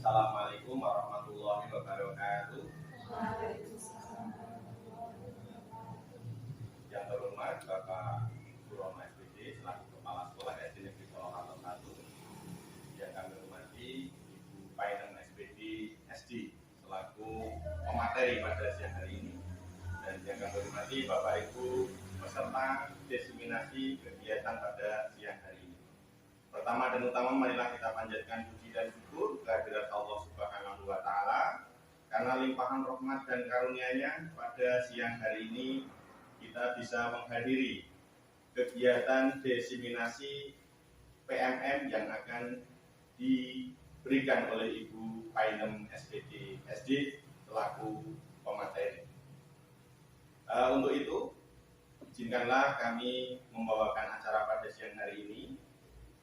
Assalamualaikum warahmatullahi wabarakatuh. Yang terhormat Bapak Surono SPD selaku Kepala Sekolah SD Negeri Polokarto 1. Yang kami hormati Ibu Painem SPD SD selaku pemateri pada siang hari ini. Dan yang kami hormati Bapak Ibu peserta diseminasi kegiatan pada siang hari ini. Pertama dan utama, marilah kita panjatkan puji dan syukur kehadirat Allah Subhanahu wa Ta'ala karena limpahan rahmat dan karunia-Nya pada siang hari ini kita bisa menghadiri kegiatan diseminasi PMM yang akan diberikan oleh Ibu Painem SPD SD selaku pemateri. Untuk itu, izinkanlah kami membawakan acara pada siang hari ini.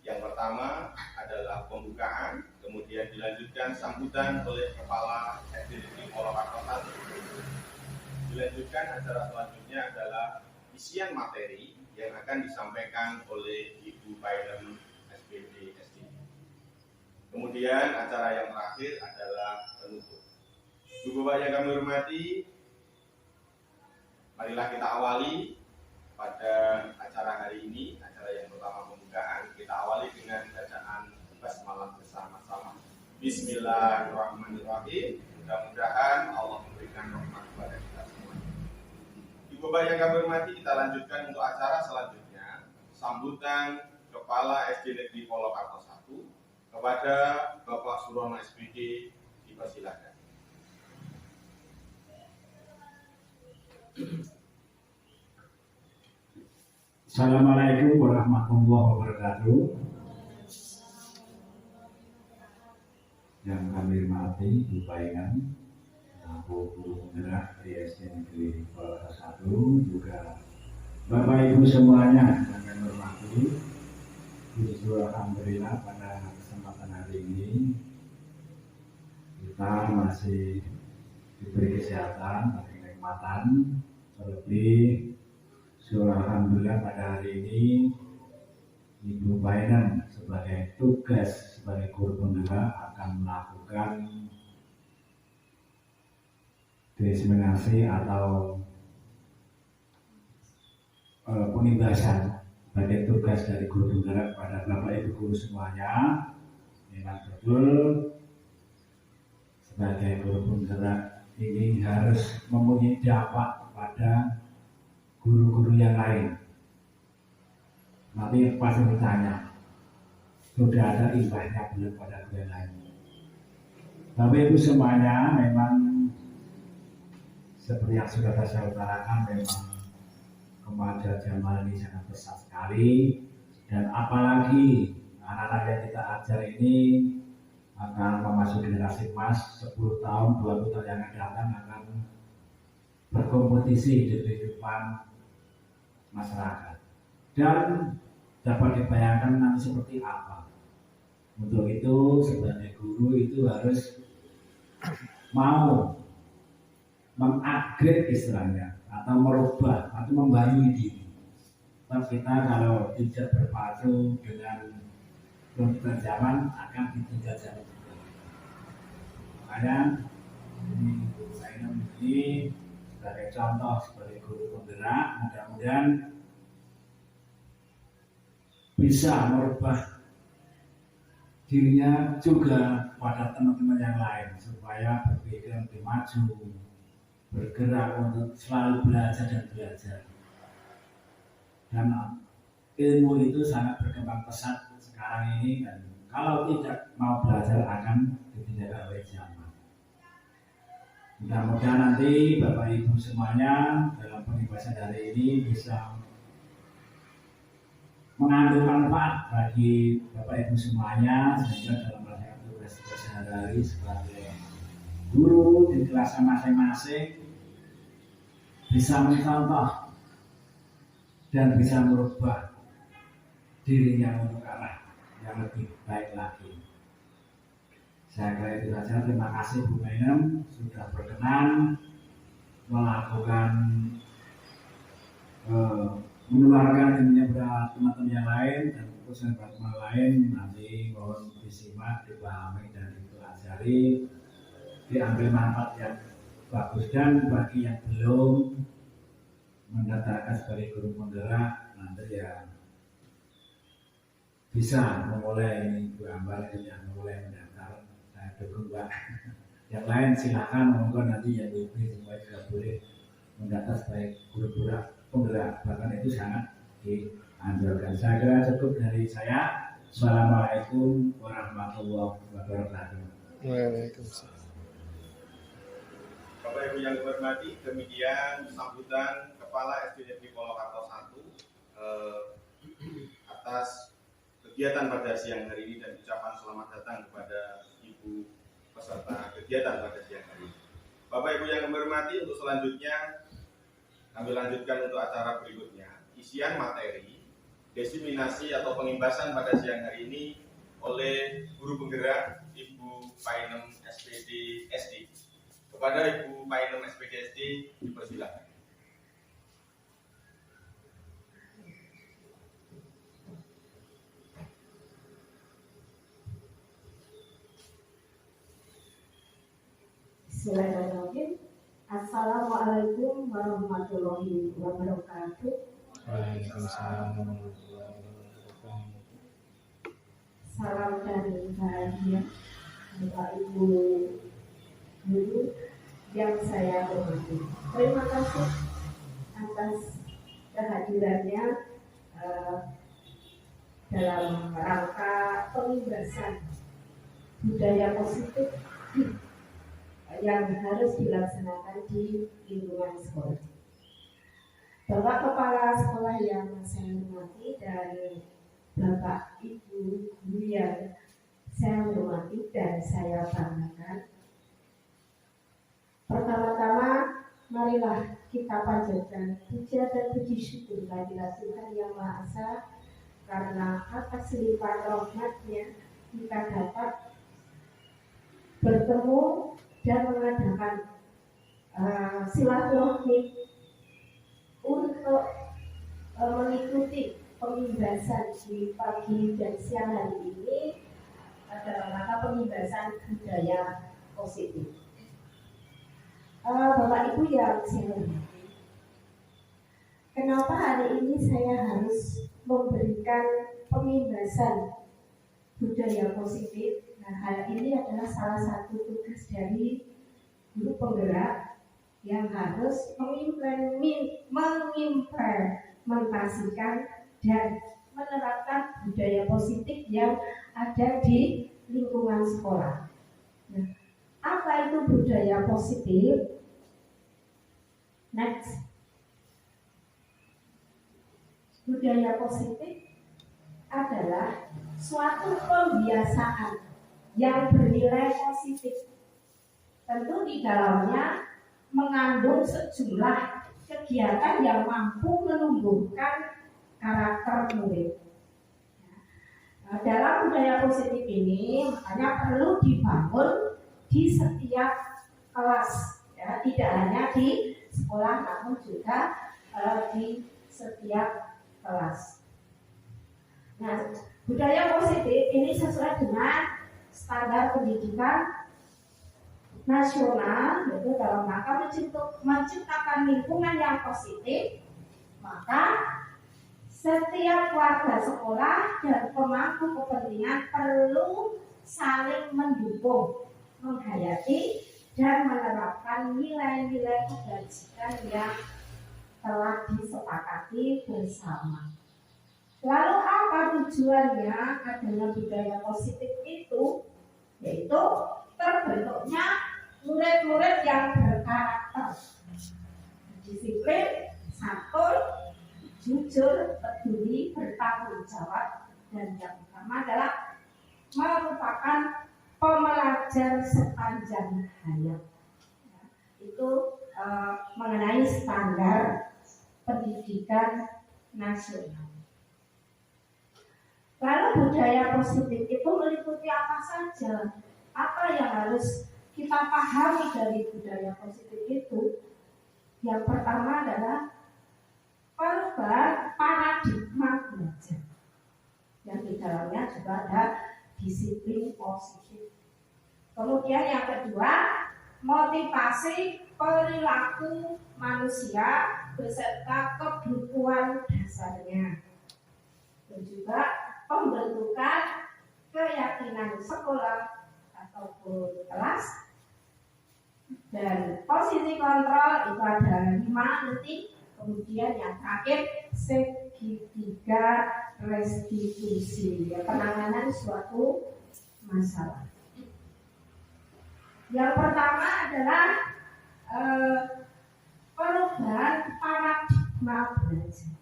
Yang pertama adalah pembukaan, kemudian dilanjutkan sambutan oleh Kepala SD Negeri Polokarto 1. Dilanjutkan acara selanjutnya adalah isian materi yang akan disampaikan oleh Ibu Painem SPD SD. Kemudian acara yang terakhir adalah penutup. Ibu Bapak yang kami hormati, marilah kita awali pada acara hari ini. Acara yang pertama pembukaan, kita awali dengan bacaan basmalah bersama-sama. Bismillahirrahmanirrahim. Mudah-mudahan Allah memberikan rahmat kepada kita semua. Ibu Bapak yang kami hormati, kita lanjutkan untuk acara selanjutnya, sambutan Kepala SD Negeri Polokarto 1 kepada Bapak Surono SPD. Dipersilakan. Assalamualaikum warahmatullahi wabarakatuh. Yang kami hormati Ibu Painem selaku guru penggerak di SD Negeri Polokarto 1, juga Bapak Ibu semuanya yang kami hormati. Alhamdulillah pada kesempatan hari ini kita masih diberi kesehatan, diberi kenikmatan, terlebih alhamdulillah pada hari ini Ibu Painem sebagai tugas sebagai guru penggerak akan melakukan diseminasi atau penindasan sebagai tugas dari guru penggerak pada Bapak Ibu guru semuanya. Memang betul sebagai guru penggerak ini harus mempunyai dampak pada guru-guru yang lain. Nanti pasti bertanya, sudah ada imbasnya belum pada guru yang lain? Bapak Ibu semuanya, memang seperti yang sudah saya utarakan, memang kemajuan zaman ini sangat pesat sekali, dan apalagi anak-anak yang kita ajar ini akan memasuki generasi emas 10 tahun, 20 tahun yang akan datang akan berkompetisi di kehidupan masyarakat, dan dapat dibayangkan nanti seperti apa. Untuk itu sebagai guru itu harus mau mengupgrade istilahnya, atau merubah atau membarui diri. Sebab kita kalau tidak berpacu dengan tuntutan zaman akan ditinggal zaman juga. Makanya ini sebagai contoh, sebagai guru penggerak, mudah-mudahan bisa merubah dirinya juga pada teman-teman yang lain, supaya berpikir lebih maju, bergerak untuk selalu belajar dan belajar. Dan ilmu itu sangat berkembang pesat sekarang ini, dan kalau tidak mau belajar akan ditinggalkan oleh zaman. Mudah-mudahan nanti Bapak Ibu semuanya dalam pembahasan hari ini bisa mengandung manfaat bagi Bapak Ibu semuanya, sehingga dalam melaksanakan tugas-tugas sehari-hari sebagai guru di kelasnya masing-masing bisa mencontoh dan bisa merubah dirinya untuk arah yang lebih baik lagi. Saya kira itu saja. Terima kasih Bu Painem sudah berkenan melakukan menularkan ilmunya kepada teman-teman yang lain, dan keputusan lain nanti mohon disimak, dipahami dan dipelajari, diambil manfaat yang bagus, dan bagi yang belum mendaftarkan sebagai guru penggerak nanti ya bisa memulai gambar yang memulai mendaftar. Saya dukung Pak. Yang lain silakan, monggo nanti yang lebih semua juga boleh mendaftar sebagai guru penggerak, bahkan itu sangat dianjurkan. Saya kira cukup dari saya. Assalamualaikum warahmatullahi wabarakatuh. Waalaikumsalam. Bapak Ibu yang dihormati, demikian sambutan Kepala SD Negeri Polokarto 1 atas kegiatan pada siang hari ini dan ucapan selamat datang kepada Ibu peserta kegiatan pada siang hari ini. Bapak Ibu yang dihormati, untuk selanjutnya kami lanjutkan untuk acara berikutnya, isian materi diseminasi atau pengimbasan pada siang hari ini oleh guru penggerak Ibu Painem SPD SD. Kepada Ibu Painem SPD SD dipersilakan. Bismillahirrahmanirrahim. Assalamualaikum warahmatullahi wabarakatuh. Waalaikumsalam warahmatullahi wabarakatuh. Salam dan bahagia Bapak Ibu guru yang saya hormati. Terima kasih atas kehadirannya dalam rangka pengimbasan budaya positif yang harus dilaksanakan di lingkungan sekolah. Bapak Kepala Sekolah yang saya hormati dan Bapak Ibu guru yang saya hormati dan saya banggakan. Pertama-tama, marilah kita panjatkan puja dan puji syukur kehadirat Tuhan Yang Maha Esa, karena atas limpahan rahmat-Nya kita dapat bertemu dan mengadakan silaturahmi untuk mengikuti pengimbasan di pagi dan siang hari ini dalam rangka pengimbasan budaya positif. Bapak Ibu yang saya hormati, kenapa hari ini saya harus memberikan pengimbasan budaya positif? Nah, hal ini adalah salah satu tugas dari guru penggerak yang harus mengimplementasikan dan menerapkan budaya positif yang ada di lingkungan sekolah. Nah, apa itu budaya positif? Next. Budaya positif adalah suatu pembiasaan yang bernilai positif. Tentu di dalamnya mengandung sejumlah kegiatan yang mampu menumbuhkan karakter murid. Dalam budaya positif ini makanya perlu dibangun di setiap kelas, ya, tidak hanya di sekolah namun juga di setiap kelas. Nah, budaya positif ini sesuai dengan standar pendidikan nasional, yaitu dalam rangka menciptakan lingkungan yang positif. Maka setiap warga sekolah dan pemangku kepentingan perlu saling mendukung, menghayati dan menerapkan nilai-nilai kebajikan yang telah disepakati bersama. Lalu apa tujuannya adanya budaya positif itu? Yaitu terbentuknya murid-murid yang berkarakter, disiplin, santun, jujur, peduli, bertanggung jawab, dan yang utama adalah merupakan pembelajar sepanjang hayat. Itu mengenai standar pendidikan nasional. Lalu budaya positif itu meliputi apa saja? Apa yang harus kita pahami dari budaya positif itu? Yang pertama adalah perubahan paradigma belajar. yang di dalamnya juga ada disiplin positif. Kemudian yang kedua, motivasi perilaku manusia beserta kebutuhan dasarnya, dan juga pembentukan keyakinan sekolah ataupun kelas. Dan posisi kontrol itu ada 5 nanti. Kemudian yang terakhir segitiga restitusi, ya, penanganan suatu masalah. Yang pertama adalah perubahan paradigma belajar.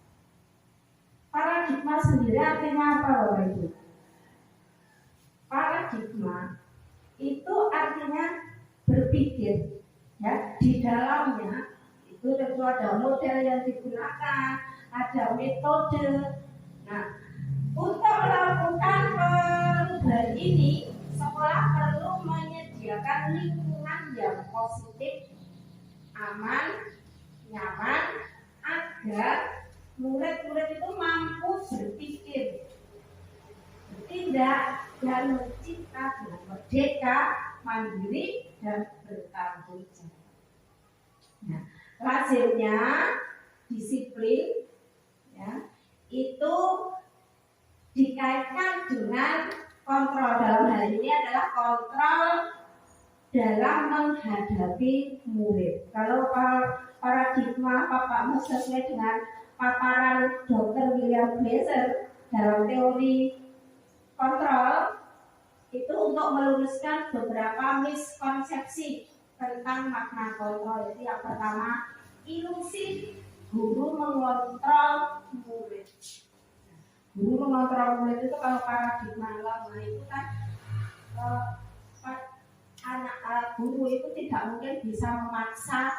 Paradigma sendiri artinya apa, Bapak Ibu? Paradigma itu artinya berpikir, ya. Di dalamnya itu tentu ada model yang digunakan, ada metode. Nah, untuk melakukan perubahan ini, sekolah perlu menyediakan lingkungan yang positif, aman, nyaman, agar murid-murid itu mampu berpikir, bertindak, dan mencipta dengan merdeka, mandiri, dan bertanggung jawab. Nah, hasilnya disiplin, ya, itu dikaitkan dengan kontrol. Dalam hal ini adalah kontrol dalam menghadapi murid. Kalau paradigma Bapak sesuai dengan paparan Dr. William Glasser dalam teori kontrol, itu untuk meluruskan beberapa miskonsepsi tentang makna kontrol. Jadi yang pertama, ilusi guru mengontrol murid. Guru mengontrol murid itu kalau paradigma lama itu kan anak guru itu tidak mungkin bisa memaksa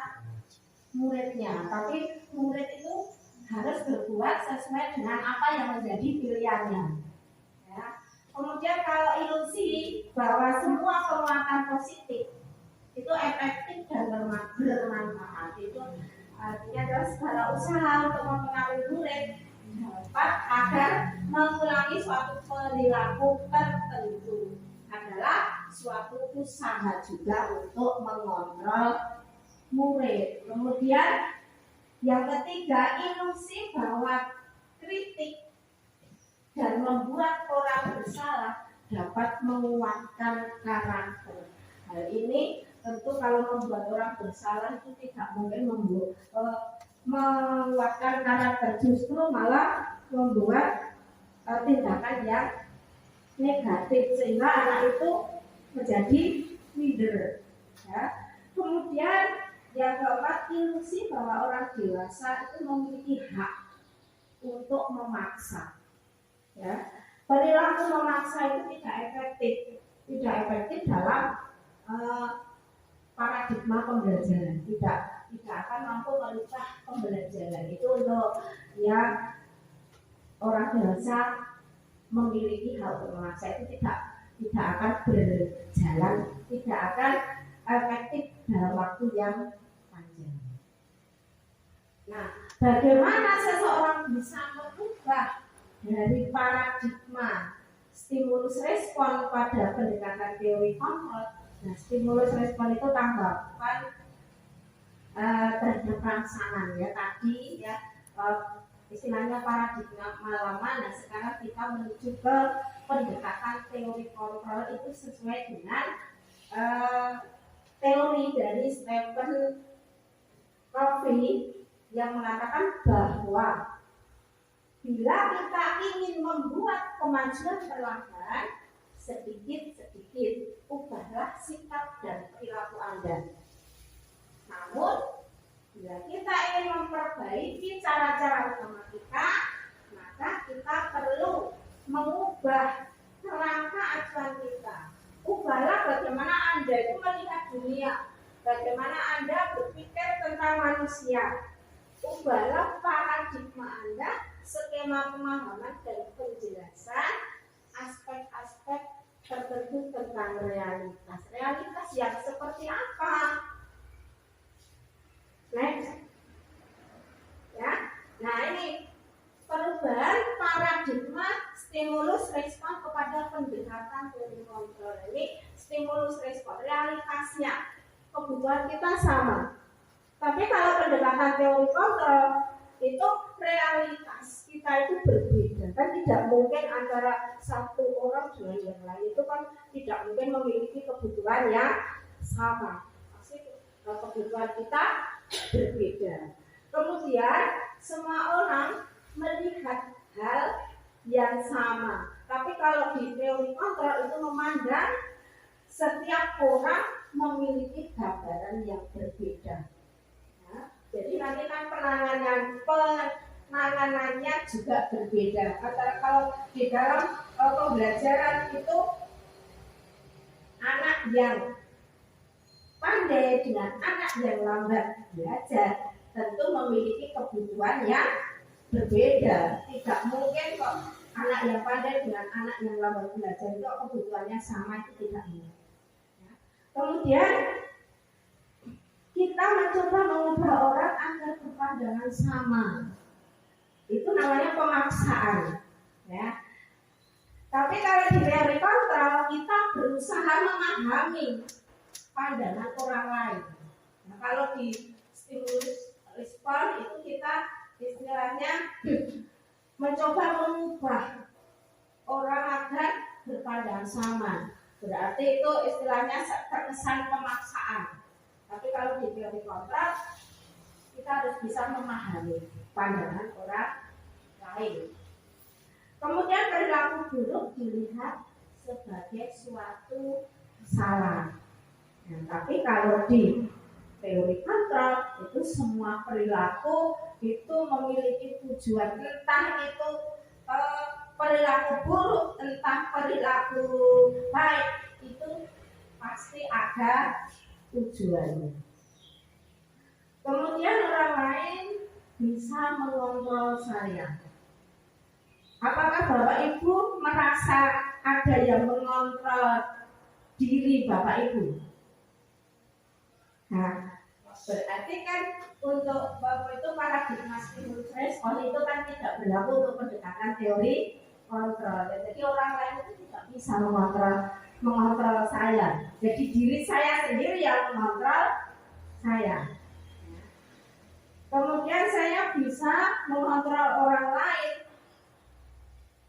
muridnya, tapi murid itu harus berbuat sesuai dengan apa yang menjadi pilihannya. Ya. Kemudian kalau ilusi bahwa semua penguatan positif itu efektif dan bermanfaat, itu artinya adalah segala usaha untuk mempengaruhi murid dapat agar mengulangi suatu perilaku tertentu adalah suatu usaha juga untuk mengontrol murid. Kemudian yang ketiga, ilusi bahwa kritik dan membuat orang bersalah dapat menguatkan karakter. Hal ini tentu kalau membuat orang bersalah itu tidak mungkin menguatkan karakter, justru malah membuat tindakan yang negatif sehingga anak itu menjadi leader. Ya. Kemudian yang keempat, ilusi bahwa orang dewasa itu memiliki hak untuk memaksa. Ya. Perilaku memaksa itu tidak efektif dalam paradigma pembelajaran, tidak akan mampu merubah pembelajaran. Itu untuk yang orang dewasa memiliki hak untuk memaksa, itu tidak akan berjalan, tidak akan efektif dalam waktu yang panjang. Nah, bagaimana seseorang bisa merubah dari paradigma stimulus respon pada pendekatan teori kontrol? Nah, stimulus respon itu tanggapan terhadap rangsangan, ya, tadi ya istilahnya paradigma lama. Nah, sekarang kita menuju ke pendekatan teori kontrol, itu sesuai dengan teori dari Stephen Covey yang mengatakan bahwa bila kita ingin membuat kemajuan perlahan, sedikit-sedikit ubahlah sikap dan perilaku Anda. Namun, bila kita ingin memperbaiki cara-cara utama kita, maka kita perlu mengubah kerangka acuan kita. Ubahlah bagaimana Anda itu melihat dunia, bagaimana Anda berpikir tentang manusia. Ubahlah paradigma Anda, skema pemahaman dan penjelasan aspek-aspek tertentu tentang realitas. Realitas yang seperti apa? Next. Ya. Nah, ini perubahan paradigma stimulus respon kepada pendekatan teori kontrol. Ini stimulus respon, realitasnya kebutuhan kita sama. Tapi kalau pendekatan teori kontrol itu realitas kita itu berbeda. Kan tidak mungkin antara satu orang dengan yang lain itu kan tidak mungkin memiliki kebutuhan yang sama. Pasti kebutuhan kita berbeda. Kemudian semua orang melihat hal yang sama. Tapi kalau di teori kontrol itu memandang setiap orang memiliki gambaran yang berbeda. Ya, jadi nanti kan penanganannya juga berbeda. Antara kalau di dalam pembelajaran itu anak yang pandai dengan anak yang lambat belajar tentu memiliki kebutuhan yang berbeda. Tidak mungkin kok anak yang pandai dengan anak yang lambat belajar itu kebutuhannya sama, itu tidak mungkin. Ya. Kemudian kita mencoba mengubah orang agar berpandangan sama. Itu namanya pemaksaan. Ya. Tapi kalau di teori kontrol kita berusaha memahami pandangan orang lain. Nah, kalau di stimulus respon itu kita istilahnya mencoba mengubah orang agar berpandangan sama. Berarti itu istilahnya terkesan pemaksaan. Tapi kalau di teori kontrol kita harus bisa memahami pandangan orang lain. Kemudian perilaku buruk dilihat sebagai suatu salah. Nah, tapi kalau di teori kontrol itu semua perilaku itu memiliki tujuan, entah itu perilaku buruk, entah perilaku baik, itu pasti ada tujuannya. Kemudian orang lain bisa mengontrol saya. Apakah Bapak Ibu merasa ada yang mengontrol diri Bapak Ibu? Nah, berarti kan untuk Bapak itu paradigma stimulus respon itu kan tidak berlaku untuk pendekatan teori kontrol. Jadi orang lain itu tidak bisa mengontrol saya. Jadi diri saya sendiri yang mengontrol saya. Kemudian saya bisa mengontrol orang lain.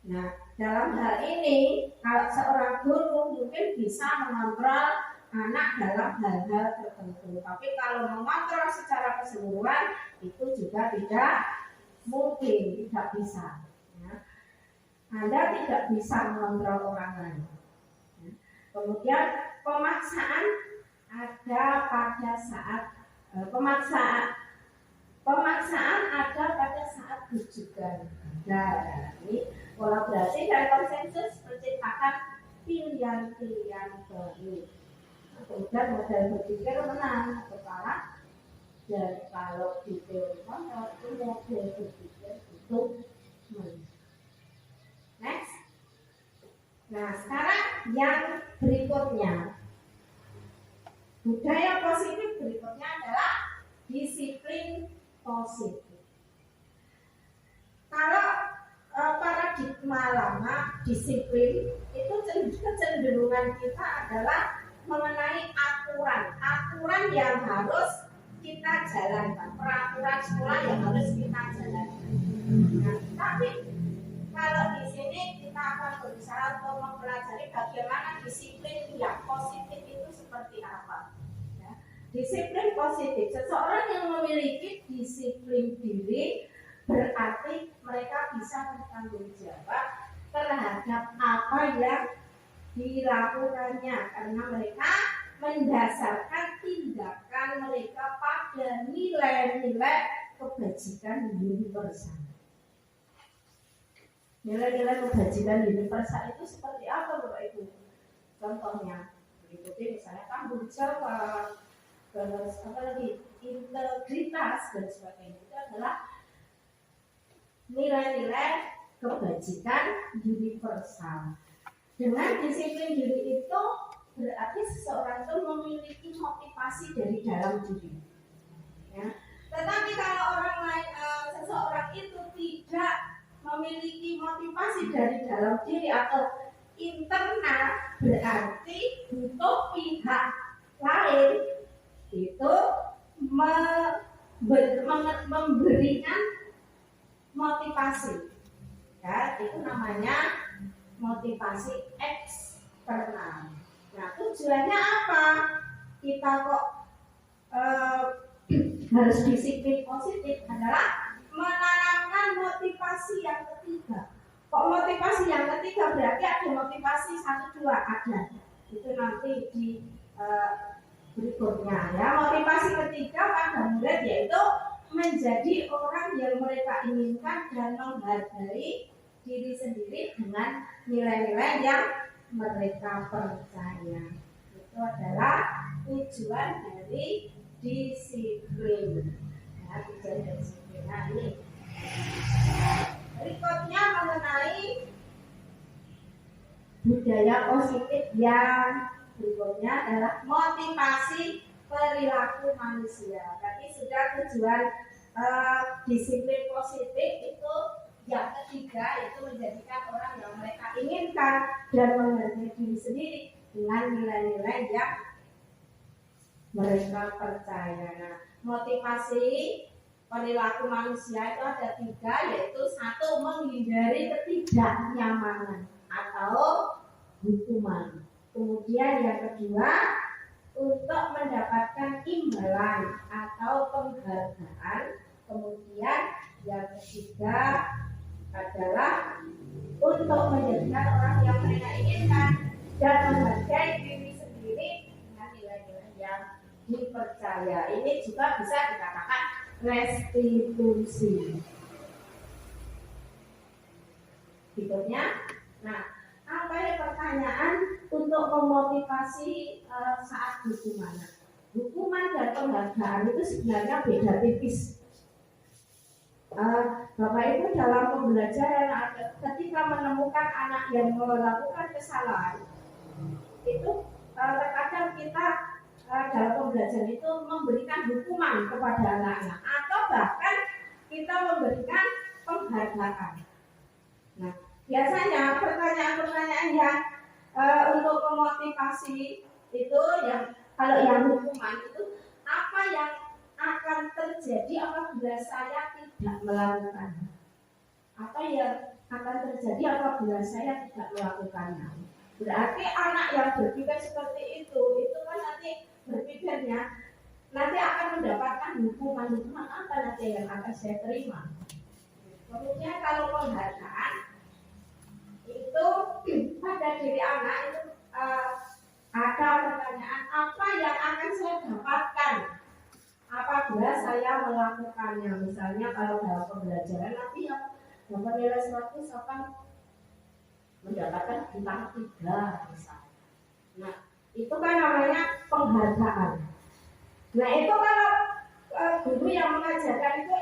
Nah, dalam hal ini kalau seorang guru mungkin bisa mengontrol anak dalam hal-hal tertentu. Tapi kalau mengontrol secara keseluruhan itu juga tidak mungkin, tidak bisa. Ya. Anda tidak bisa mengontrol orang lain. Ya. Kemudian pemaksaan ada pada saat pemaksaan ada pada saat rujukan. Nah, ini kolaborasi dan konsensus menciptakan pilihan-pilihan baru. Kemudian model berpikir menang atau kalah, dan kalau di teori kontrol itu model berpikir itu menang. Next. Nah, sekarang yang berikutnya, budaya positif berikutnya adalah disiplin positif. Kalau paradigma lama disiplin itu kecenderungan kita adalah mengenai aturan yang harus kita jalankan, peraturan sekolah yang harus kita jalankan. Nah, tapi kalau di sini kita akan berusaha untuk mempelajari bagaimana disiplin yang positif itu seperti apa. Ya. Disiplin positif, seseorang yang memiliki disiplin diri berarti mereka bisa bertanggung jawab terhadap apa yang dilakukannya, karena mereka mendasarkan tindakan mereka pada nilai-nilai kebajikan universal. Nilai-nilai kebajikan universal itu seperti apa Bapak Ibu? Contohnya, berikutnya misalnya tanggung jawab, terus apa lagi, integritas dan sebagainya, itu adalah nilai-nilai kebajikan universal. Dengan disiplin diri itu berarti seseorang itu memiliki motivasi dari dalam diri. Ya. Tetapi kalau orang lain, seseorang itu tidak memiliki motivasi dari dalam diri atau internal, berarti butuh pihak lain itu memberikan motivasi. Ya, itu namanya motivasi eksternal. Nah, tujuannya apa? Kita kok harus disiplin positif adalah menanamkan motivasi yang ketiga. Kok motivasi yang ketiga? Berarti ada motivasi 1, 2 ada. Itu nanti di berikutnya ya. Motivasi ketiga pada murid yaitu menjadi orang yang mereka inginkan dan menghargai diri sendiri dengan nilai-nilai yang mereka percaya. Itu adalah tujuan dari disiplin. Ya, tujuan dari disiplin. Nah, ini berikutnya mengenai budaya positif yang berikutnya adalah motivasi perilaku manusia. Tadi sudah tujuan disiplin positif itu yang ketiga, itu menjadikan orang yang mereka inginkan dan menghargai diri sendiri dengan nilai-nilai yang mereka percaya. Nah, motivasi perilaku manusia itu ada 3, yaitu 1, menghindari ketidaknyamanan atau hukuman. Kemudian yang kedua, untuk mendapatkan imbalan atau penghargaan. Kemudian yang ketiga adalah untuk menjadikan orang yang mereka inginkan dan menghargai diri sendiri dengan nilai-nilai yang dipercaya. Ini juga bisa dikatakan restitusi. Berikutnya, nah, apa ya pertanyaan untuk memotivasi saat hukuman? Hukuman dan penghargaan itu sebenarnya beda tipis. Bapak Ibu dalam pembelajaran ketika menemukan anak yang melakukan kesalahan, itu terkadang kita dalam pembelajaran itu memberikan hukuman kepada anak-anak atau bahkan kita memberikan penghargaan. Nah, biasanya pertanyaan-pertanyaan yang untuk memotivasi itu yang kalau yang hukuman itu apa yang akan terjadi apabila saya tidak melakukannya? Apa yang akan terjadi apabila saya tidak melakukannya? Berarti anak yang berpikir seperti itu kan nanti berpikirnya nanti akan mendapatkan hukuman apa nanti yang akan saya terima. Kemudian kalau penghargaan itu pada diri anak itu ada pertanyaan apa yang akan saya dapatkan apabila saya melakukannya. Misalnya kalau dalam pembelajaran nanti yang dapat nilai 100 akan mendapatkan bintang 3 misalnya. Nah, itu kan namanya penghargaan. Nah, itu kalau guru yang mengajarkan itu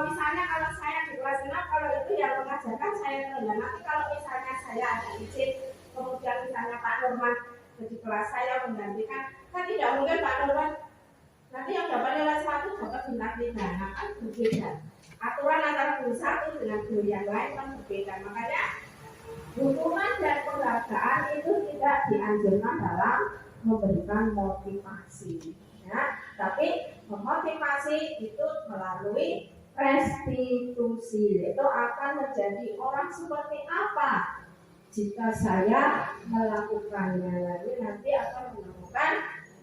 misalnya kalau saya di kelas 6, kalau itu yang mengajarkan saya rendah. Nanti kalau misalnya saya ada izin, kemudian misalnya Pak Nurman di kelas saya menggantikan, kan tidak mungkin Pak Nurman nanti yang dapat nilai 1 dapat bintang 3. Nah, kan berbeda. Aturan antara guru satu dengan guru yang lain kan berbeda. Makanya hukuman dan penghargaan itu tidak dianjurkan dalam memberikan motivasi. Ya, tapi memotivasi itu melalui restitusi, itu akan menjadi orang seperti apa jika saya melakukannya. Lalu nanti akan menemukan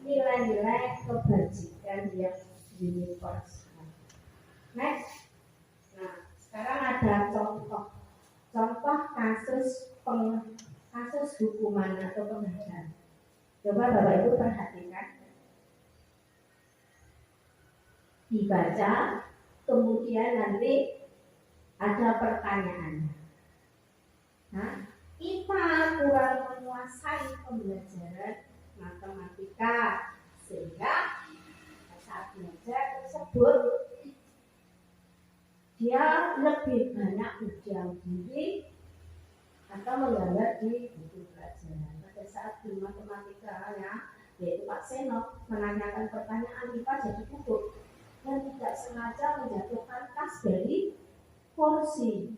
nilai-nilai kebajikan yang universal. Next, nah sekarang ada contoh kasus hukuman atau penghargaan. Coba Bapak Ibu perhatikan. Dibaca, kemudian nanti ada pertanyaan. Nah, kita kurang menguasai pembelajaran matematika sehingga saat belajar tersebut dia lebih banyak ujian diri atau menggambar di buku pelajaran. Pada saat di matematika ya, yaitu Pak Seno menanyakan pertanyaan IPA jadi buku dan tidak sengaja menjatuhkan tas dari kursi.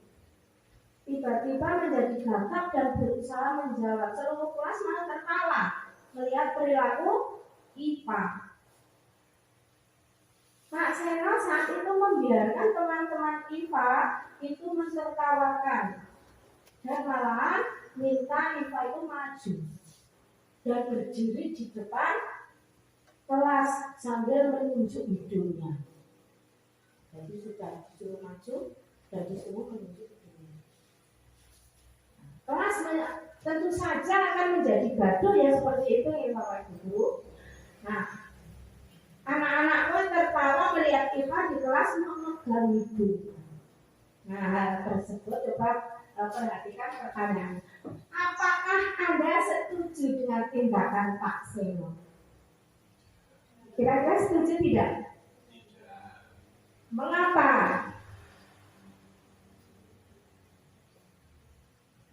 tiba-tiba menjadi gagap dan berusaha menjawab. Seluruh kelas malah tertawa melihat perilaku IPA. Pak Seno saat itu membiarkan teman-teman IPA itu mentertawakan dan malahan minta IPA itu maju dan berdiri di depan kelas sambil menunjuk hidungnya. Jadi sudah disuruh maju dan disuruh menunjuk hidungnya. Kelas tentu saja akan menjadi gaduh ya seperti itu ya Bapak Ibu. Nah, anak-anak pun tertawa melihat IPA di kelas memegang hidung. Nah, hal tersebut coba perhatikan pertanyaan. Apakah Anda setuju dengan tindakan Pak Seno? Kira-kira setuju tidak? Mengapa?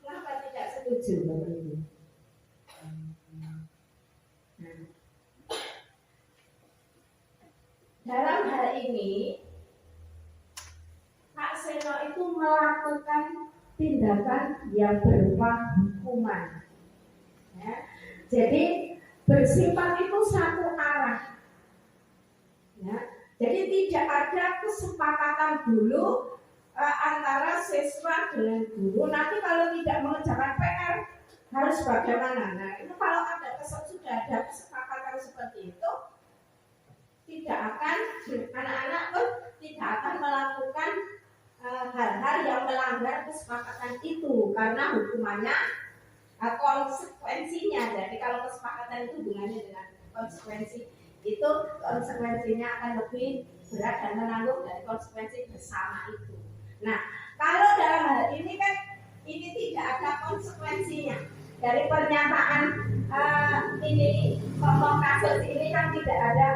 Mengapa tidak setuju, Bapak Ibu? Dalam hal ini, Pak Seno itu melakukan tindakan yang berupa hukuman. Ya. Jadi bersifat itu satu arah. Ya. Jadi tidak ada kesepakatan dulu antara siswa dengan guru. Nanti kalau tidak mengerjakan PR harus bagaimana? Nah, itu kalau sudah ada kesepakatan seperti itu, tidak akan anak-anak pun tidak akan melakukan hal-hal yang melanggar kesepakatan itu karena hukumannya konsekuensinya. Jadi kalau kesepakatan itu hubungannya dengan konsekuensi, itu konsekuensinya akan lebih berat dan menanggung dari konsekuensi bersama itu. Nah, kalau dalam hal ini kan ini tidak ada konsekuensinya. Dari pernyataan ini contoh kasus ini kan tidak ada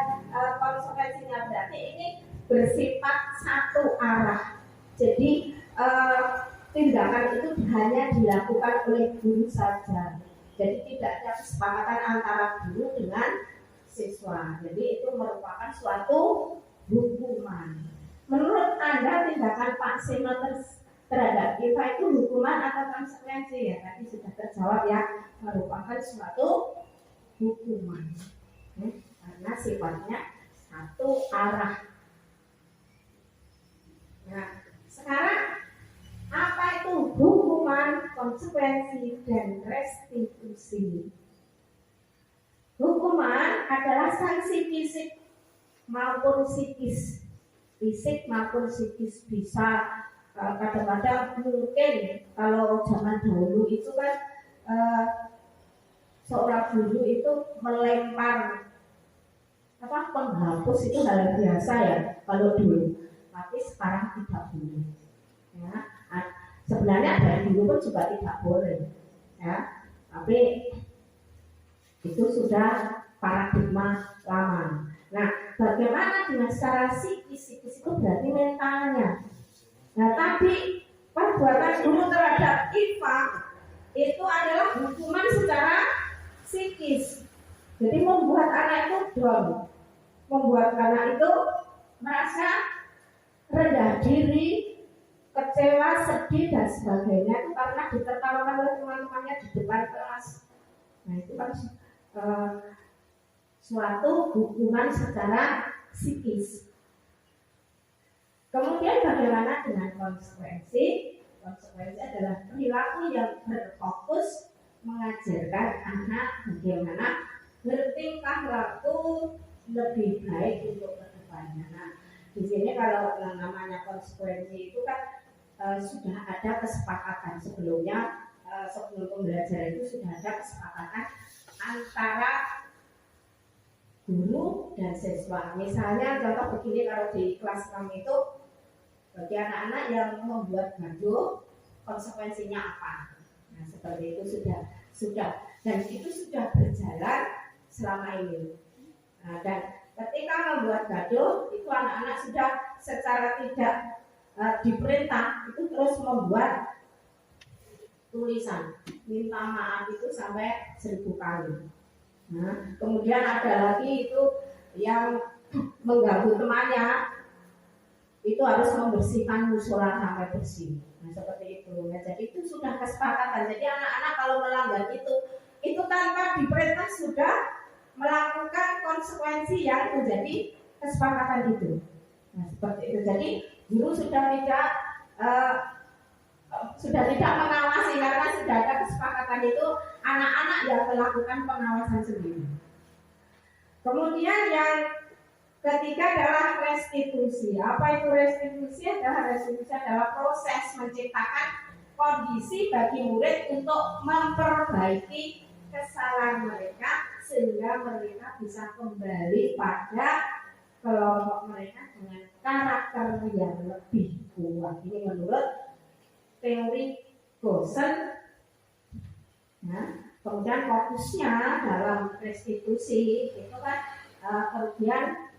konsekuensinya, berarti ini bersifat satu arah. Jadi tindakan itu hanya dilakukan oleh guru saja. Jadi tidak ada kesepakatan antara guru dengan siswa. Jadi itu merupakan suatu hukuman. Menurut Anda tindakan Pak Seno terhadap IPA itu hukuman atau konsekuensi? Ya tadi sudah terjawab ya, merupakan suatu hukuman. Karena sifatnya satu arah. Nah, sekarang apa itu hukuman, konsekuensi, dan restitusi? Hukuman adalah sanksi fisik maupun psikis. Fisik maupun psikis bisa kadang-kadang mungkin kalau zaman dahulu itu kan seorang guru itu melempar penghapus itu hal biasa ya kalau dulu, tapi sekarang tidak boleh. Ya, sebenarnya dari dulu pun juga tidak boleh, ya, tapi itu sudah paradigma lama. Nah, bagaimana dengan secara psikis itu berarti mentalnya. Nah, tapi perbuatan guru terhadap IPA itu adalah hukuman secara psikis. Jadi membuat anak itu down, membuat anak itu merasa rendah diri, kecewa, sedih dan sebagainya itu karena ditertawakan oleh teman-temannya di depan kelas. Nah, itu kan suatu hukuman secara psikis. Kemudian bagaimana dengan konsekuensi? Konsekuensi adalah perilaku yang berfokus mengajarkan anak bagaimana bertingkah laku lebih baik untuk kedepannya. Nah, di sini kalau yang namanya konsekuensi itu kan sudah ada kesepakatan sebelumnya, sebelum pembelajaran itu sudah ada kesepakatan antara guru dan siswa. Misalnya contoh begini, kalau di kelas kami itu bagi anak-anak yang membuat gaduh konsekuensinya apa? Nah, seperti itu sudah dan itu sudah berjalan selama ini. Nah, dan ketika membuat gaduh itu anak-anak sudah secara tidak diperintah itu terus membuat tulisan minta maaf itu sampai 1000 kali. Nah, kemudian ada lagi itu yang mengganggu temannya itu harus membersihkan musola sampai bersih. Nah seperti itu. Nah, jadi itu sudah kesepakatan. Jadi anak-anak kalau melanggar itu tanpa diperintah sudah melakukan konsekuensi yang menjadi kesepakatan itu. Nah seperti itu. Jadi guru sudah tidak mengawasi karena sudah ada kesepakatan itu anak-anak yang melakukan pengawasan sendiri. Kemudian yang ketiga adalah restitusi. Apa itu restitusi? Restitusi adalah proses menciptakan kondisi bagi murid untuk memperbaiki kesalahan mereka sehingga mereka bisa kembali pada kelompok mereka dengan karakter yang lebih kuat. Ini menurut teori Gosen. Nah, kemudian fokusnya dalam restitusi itu kan kerugian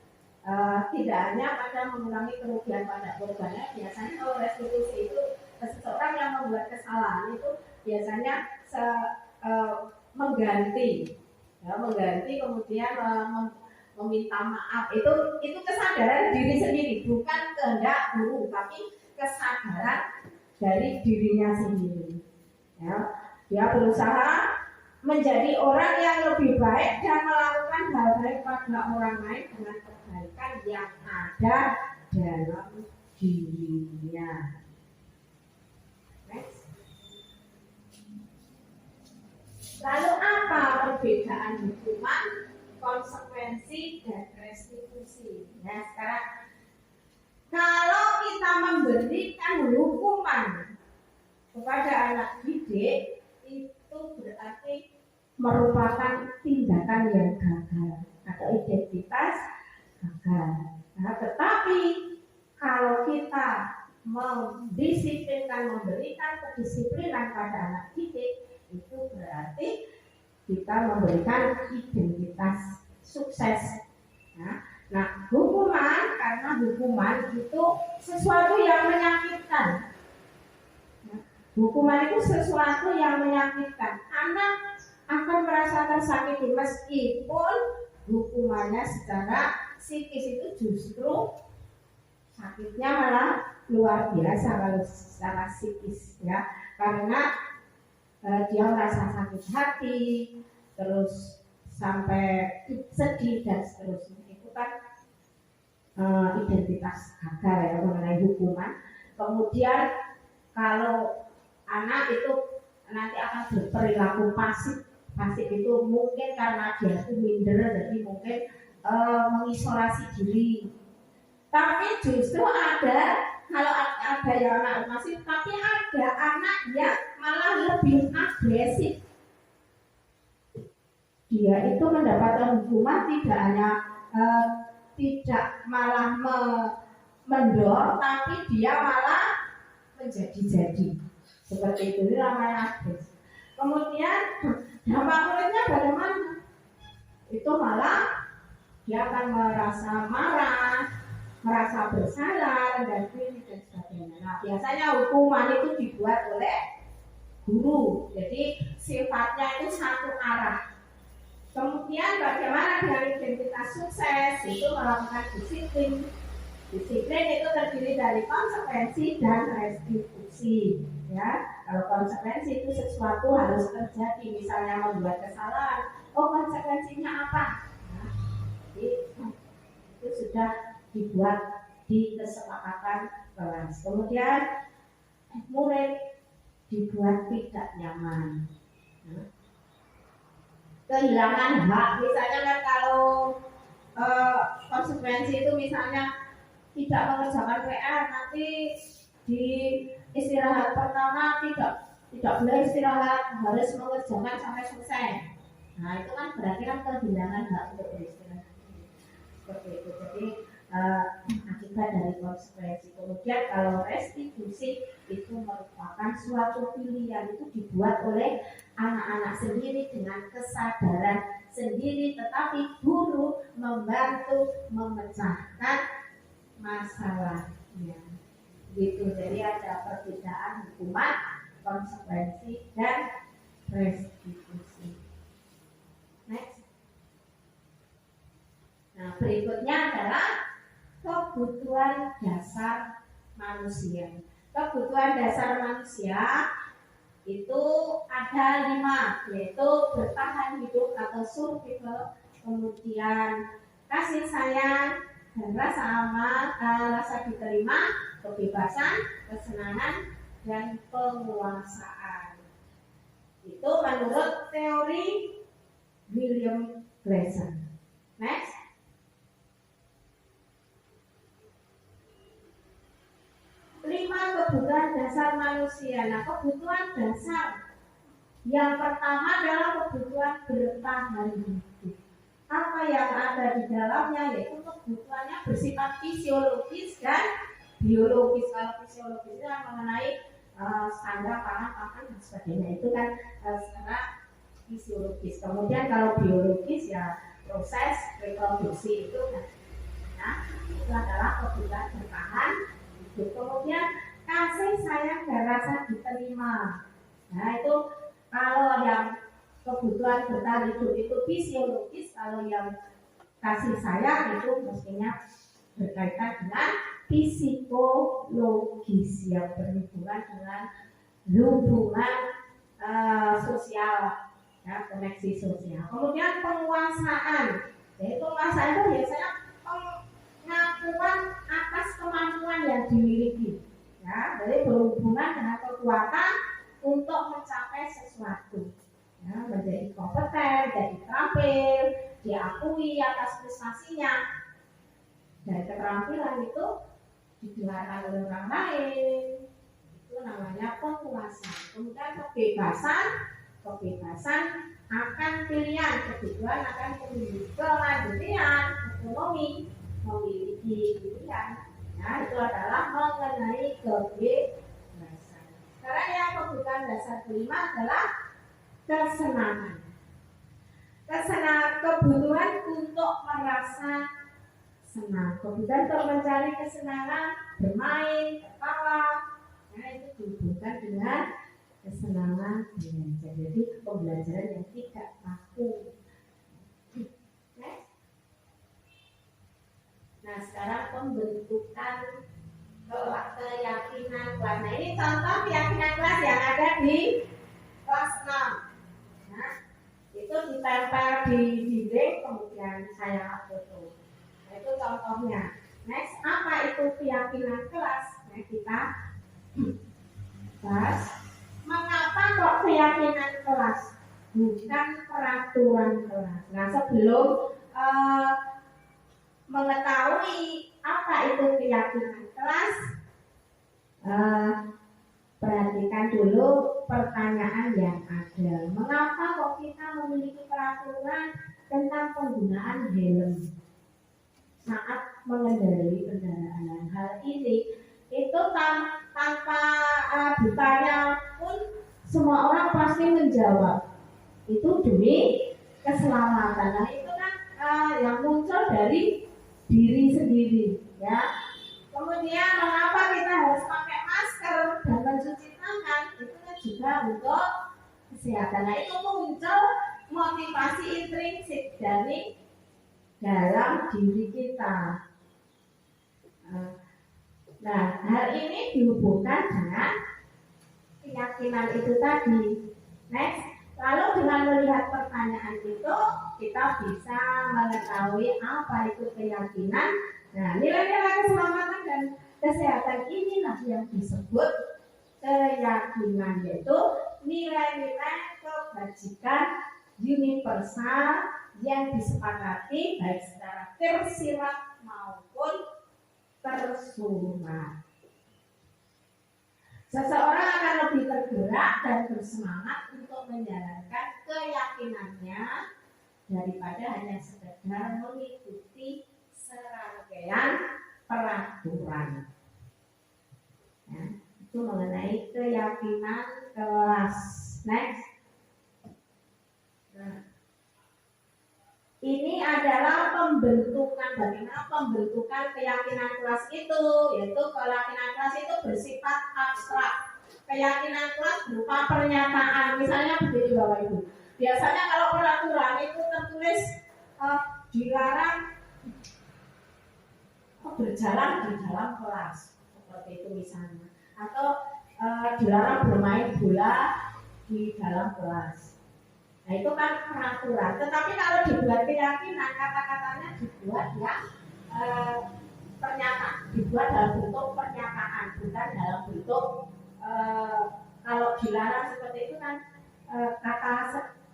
tidak hanya pada mengurangi kerugian pada korbannya. Biasanya kalau restitusi itu seseorang yang membuat kesalahan itu biasanya mengganti kemudian meminta maaf. Itu kesadaran diri sendiri, bukan kehendak guru, tapi kesadaran dari dirinya sendiri. Ya, dia berusaha menjadi orang yang lebih baik dan melakukan hal baik pada orang lain dengan kebaikan yang ada dalam dirinya. Next. Lalu apa perbedaan hukuman, konsekuensi, dan restitusi? Nah sekarang kalau kita memberikan hukuman kepada anak didik itu berarti merupakan tindakan yang gagal atau identitas gagal. Nah, tetapi kalau kita mendisiplinkan, memberikan kedisiplinan pada anak didik, itu berarti kita memberikan identitas sukses. Nah, hukuman, karena hukuman itu sesuatu yang menyakitkan. Hukuman itu sesuatu yang menyakitkan. Anak akan merasa tersakiti meskipun hukumannya secara psikis itu justru sakitnya malah luar biasa kalau secara psikis ya, karena dia merasa sakit hati, terus sampai sedih dan seterusnya. Itu kan identitas gagal ya mengenai hukuman. Kemudian kalau anak itu nanti akan berperilaku pasif. Pasif itu mungkin karena dia itu minder, jadi mungkin mengisolasi diri. Tapi justru ada, kalau ada yang anak pasif, tapi ada anak yang malah lebih agresif. Dia itu mendapatkan hukuman tidak hanya tidak malah mendor, tapi dia malah menjadi-jadi. Seperti itu namanya agresif. Kemudian dampak muridnya bagaimana? Itu malah dia akan merasa marah, merasa bersalah dan sebagainya. Nah, biasanya hukuman itu dibuat oleh guru, jadi sifatnya itu satu arah. Kemudian bagaimana dengan identitas sukses? Itu melakukan disiplin. Disiplin itu terdiri dari konsekuensi dan restitusi. Ya, kalau konsekuensi itu sesuatu harus terjadi, misalnya membuat kesalahan. Oh, konsekuensinya apa? Nah, itu sudah dibuat di kesepakatan kelas. Kemudian murid dibuat tidak nyaman. Nah, kehilangan hak, misalnya kan kalau konsekuensi itu misalnya tidak mengerjakan PR, nanti di istirahat pertama tidak boleh istirahat, harus mengerjakan sampai selesai. Nah itu kan berarti kan kehilangan hak untuk beristirahat. Seperti itu. Jadi akibat dari konsekuensi. Kemudian kalau restitusi itu merupakan suatu pilihan, itu dibuat oleh anak-anak sendiri dengan kesadaran sendiri, tetapi guru membantu memecahkan masalahnya. Gitu. Jadi ada perbedaan hukuman, konsekuensi, dan restitusi. Next. Nah berikutnya adalah kebutuhan dasar manusia. Kebutuhan dasar manusia itu ada 5, yaitu bertahan hidup atau survival, kemudian kasih sayang dan rasa aman, rasa diterima, kebebasan, kesenangan, dan penguasaan. Itu menurut teori William Glasser. Next. Lima kebutuhan dasar manusia. Nah, kebutuhan dasar yang pertama adalah kebutuhan bertahan hidup. Apa yang ada di dalamnya yaitu kebutuhannya bersifat fisiologis dan biologis. Kalau fisiologis itu mengenai standar pangan, pakan dan sebagainya, itu kan secara fisiologis. Kemudian kalau biologis ya proses reproduksi itu kan, nah, itu adalah kebutuhan bertahan hidup. Kemudian kasih sayang dan rasa diterima. Nah, itu kalau yang kebutuhan bertahan hidup itu fisiologis, kalau yang kasih sayang itu mestinya berkaitan dengan psikologis yang berhubungan dengan hubungan sosial, ya, koneksi sosial. Kemudian penguasaan, jadi penguasaan itu biasanya pengakuan atas kemampuan yang dimiliki, ya, jadi berhubungan dengan kekuatan untuk mencapai sesuatu, ya, menjadi kompeten, jadi terampil, diakui atas prestasinya. Dan keterampilan itu digelarkan oleh orang lain, itu namanya penguasaan. Kemudian kebebasan akan pilihan, kebutuhan akan kemandirian, ekonomi, memiliki pilihan. Nah, itu adalah mengenai kebebasan. Sekarang yang kebutuhan dasar kelima adalah kesenangan. Kebutuhan untuk merasa senang, kemudian untuk mencari kesenangan, bermain, tertawa, nah itu dihubungkan dengan kesenangan belajar. Jadi pembelajaran yang tidak kaku. Next. Nah, sekarang pembentukan keyakinan kelas. Nah, ini contoh keyakinan kelas yang ada di kelas 6. Nah, itu ditempel di dinding, kemudian saya foto. Itu contohnya. Next, apa itu keyakinan kelas? Nah, kita bahas mengapa kok keyakinan kelas, bukan peraturan kelas. Nah, sebelum mengetahui apa itu keyakinan kelas, perhatikan dulu pertanyaan yang ada. Mengapa kok kita memiliki peraturan tentang penggunaan helm saat mengendarai kendaraan? Hal ini itu tanpa ditanya pun semua orang pasti menjawab itu demi keselamatan. Nah, itu kan yang muncul dari diri sendiri, ya. Kemudian mengapa kita harus pakai masker dan mencuci tangan, itu kan juga untuk kesehatan. Nah, itu muncul motivasi intrinsik dari dalam diri kita. Nah, hal ini dihubungkan dengan keyakinan itu tadi. Next, lalu dengan melihat pertanyaan itu, kita bisa mengetahui apa itu keyakinan. Nah, nilai-nilai keselamatan dan kesehatan inilah yang disebut keyakinan, yaitu nilai-nilai kebajikan universal yang disepakati baik secara tersirat maupun tersurat. Seseorang akan lebih tergerak dan bersemangat untuk menjalankan keyakinannya daripada hanya sekedar mengikuti serangkaian peraturan. Ya, itu mengenai keyakinan kelas. Next. Nah, ini adalah pembentukan, bagaimana pembentukan keyakinan kelas itu, yaitu keyakinan kelas itu bersifat abstrak. Keyakinan kelas berupa pernyataan, misalnya begini Bapak Ibu. Biasanya kalau peraturan itu tertulis dilarang berjalan di dalam kelas seperti itu misalnya, atau dilarang bermain bola di dalam kelas. Nah itu kan peraturan. Tetapi kalau dibuat keyakinan, kata-katanya dibuat yang pernyataan, dibuat dalam bentuk pernyataan, bukan dalam bentuk kalau dilarang seperti itu kan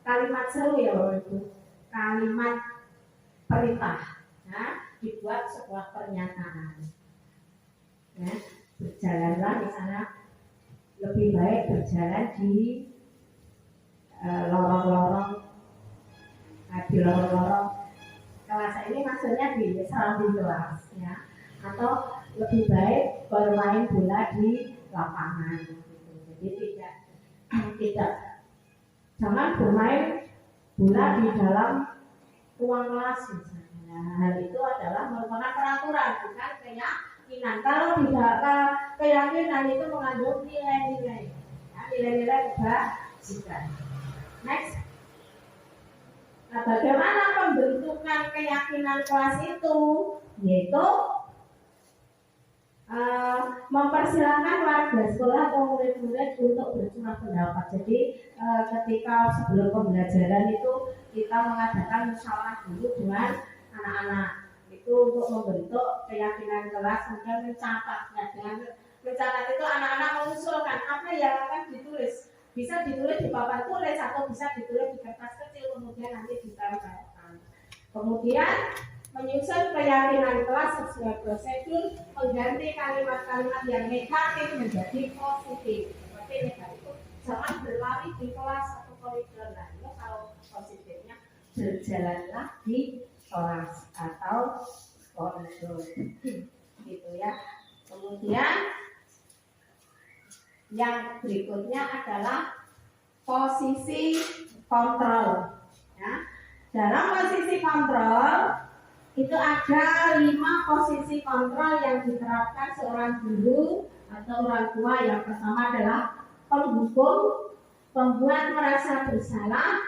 kalimat seru ya itu, kalimat perintah. Nah, dibuat sebuah pernyataan. Ya, berjalanlah misalnya, lebih baik berjalan di lorong-lorong, di lorong-lorong kelas ini maksudnya di samping kelas, ya. Atau lebih baik bermain bola di lapangan. Gitu. Jadi tidak jangan bermain bola di dalam ruang kelas misalnya. Hal itu adalah merupakan peraturan, bukan keyakinan. Kalau tidak keyakinan itu mengandung nilai-nilai, ya, nilai-nilai kebajikan. Next. Nah, bagaimana pembentukan keyakinan kelas itu? Yaitu mempersilahkan warga sekolah atau murid-murid untuk bercurah pendapat. Jadi ketika sebelum pembelajaran itu kita mengadakan musyawarah dulu dengan anak-anak itu untuk membentuk keyakinan kelas, kemudian mencatat. Nah, dengan mencatat itu anak-anak mengusulkan apa yang akan ditulis. Bisa ditulis di papan tulis atau bisa ditulis di kertas kecil, kemudian nanti ditempelkan. Kemudian menyusun keyakinan kelas sesuai prosedur, mengganti kalimat-kalimat yang negatif menjadi positif. Seperti negatif, jangan berlari di kelas atau koridor. Nah, itu kalau positifnya berjalanlah di kelas atau koridor. Gitu ya. Kemudian yang berikutnya adalah posisi kontrol. Ya. Dalam posisi kontrol itu ada 5 posisi kontrol yang diterapkan seorang guru atau orang tua. Yang pertama adalah penghukum, pembuat merasa bersalah,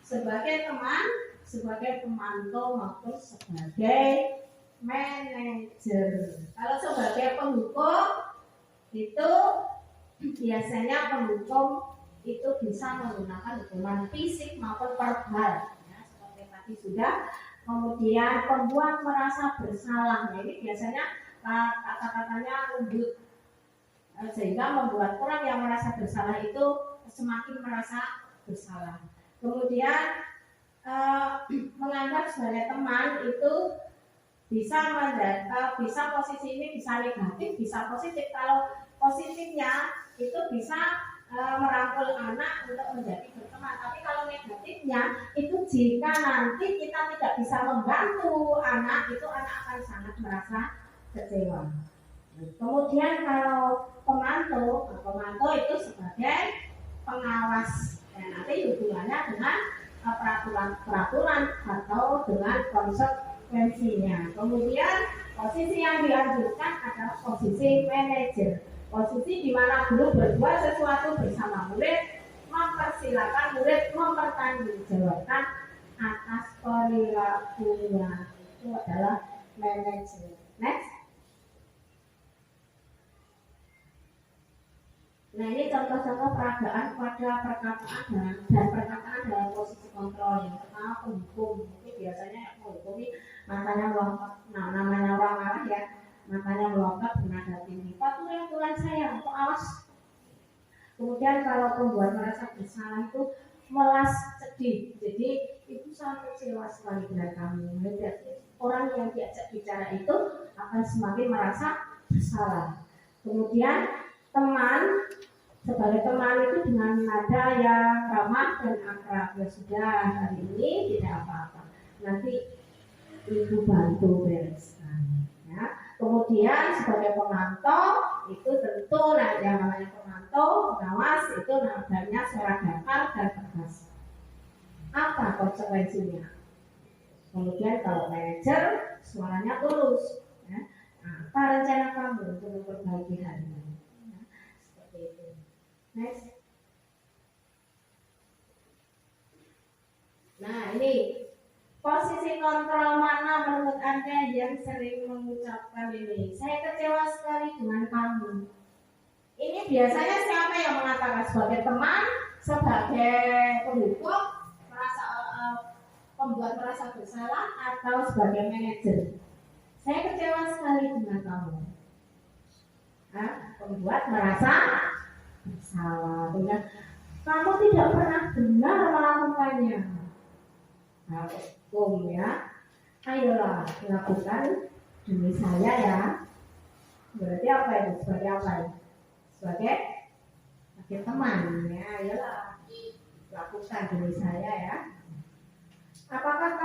sebagai teman, sebagai pemantau maupun sebagai manajer. Kalau sebagai penghukum itu biasanya penghukum itu bisa menggunakan hukuman fisik maupun verbal, ya, seperti tadi sudah. Kemudian pembuat merasa bersalah, nah ini biasanya kata-katanya lembut, sehingga membuat orang yang merasa bersalah itu semakin merasa bersalah. Kemudian menganggap sebagai teman itu bisa posisi ini bisa negatif, bisa positif. Kalau positifnya itu bisa merangkul anak untuk menjadi berteman. Tapi kalau negatifnya itu jika nanti kita tidak bisa membantu anak, itu anak akan sangat merasa kecewa. Kemudian kalau pemantau itu sebagai pengawas. Dan nanti hubungannya dengan peraturan atau dengan konsekuensinya. Kemudian posisi yang dianjurkan adalah posisi manajer. Posisi di mana guru berbuat sesuatu bersama murid, mempersilahkan murid mempertanggungjawabkan atas perilakunya. Itu adalah manajer. Next. Nah, ini contoh-contoh peragaan pada perkataan dan perkataan dalam posisi kontrol. Yang pertama penghukum. Ini biasanya menghukumi matanya melompat. Nah, namanya orang marah ya, matanya melompat bernada tinggi. Paturan saya untuk awas. Kemudian kalau pembuat merasa bersalah itu melas sedih. Jadi itu sangat kecewa sekali dengan kami. Orang yang diajak bicara itu akan semakin merasa bersalah. Kemudian teman, sebagai teman itu dengan nada yang ramah dan akrab. Ya sudah, hari ini tidak apa-apa, nanti ibu bantu bereskan, ya. Kemudian sebagai pemantau itu tentu yang namanya pemantau, pengawas itu nadanya suara datar dan tegas. Apa konsekuensinya? Kemudian kalau manajer suaranya tulus, ya. Apa rencana kamu untuk memperbaiki hal ini? Next. Nah ini Posisi kontrol mana menurut Anda yang sering mengucapkan ini? Saya kecewa sekali dengan kamu. Ini biasanya siapa yang mengatakan? Sebagai teman, sebagai pendukung, pembuat merasa bersalah, atau sebagai manajer? Saya kecewa sekali dengan kamu. Pembuat merasa bersalah dengan kamu tidak pernah benar melakukannya. Hukum ya, ayolah lakukan demi saya ya. Berarti apa itu? Sebagai apa ya? Sebagai teman ya, ayolah lakukan demi saya ya. Apakah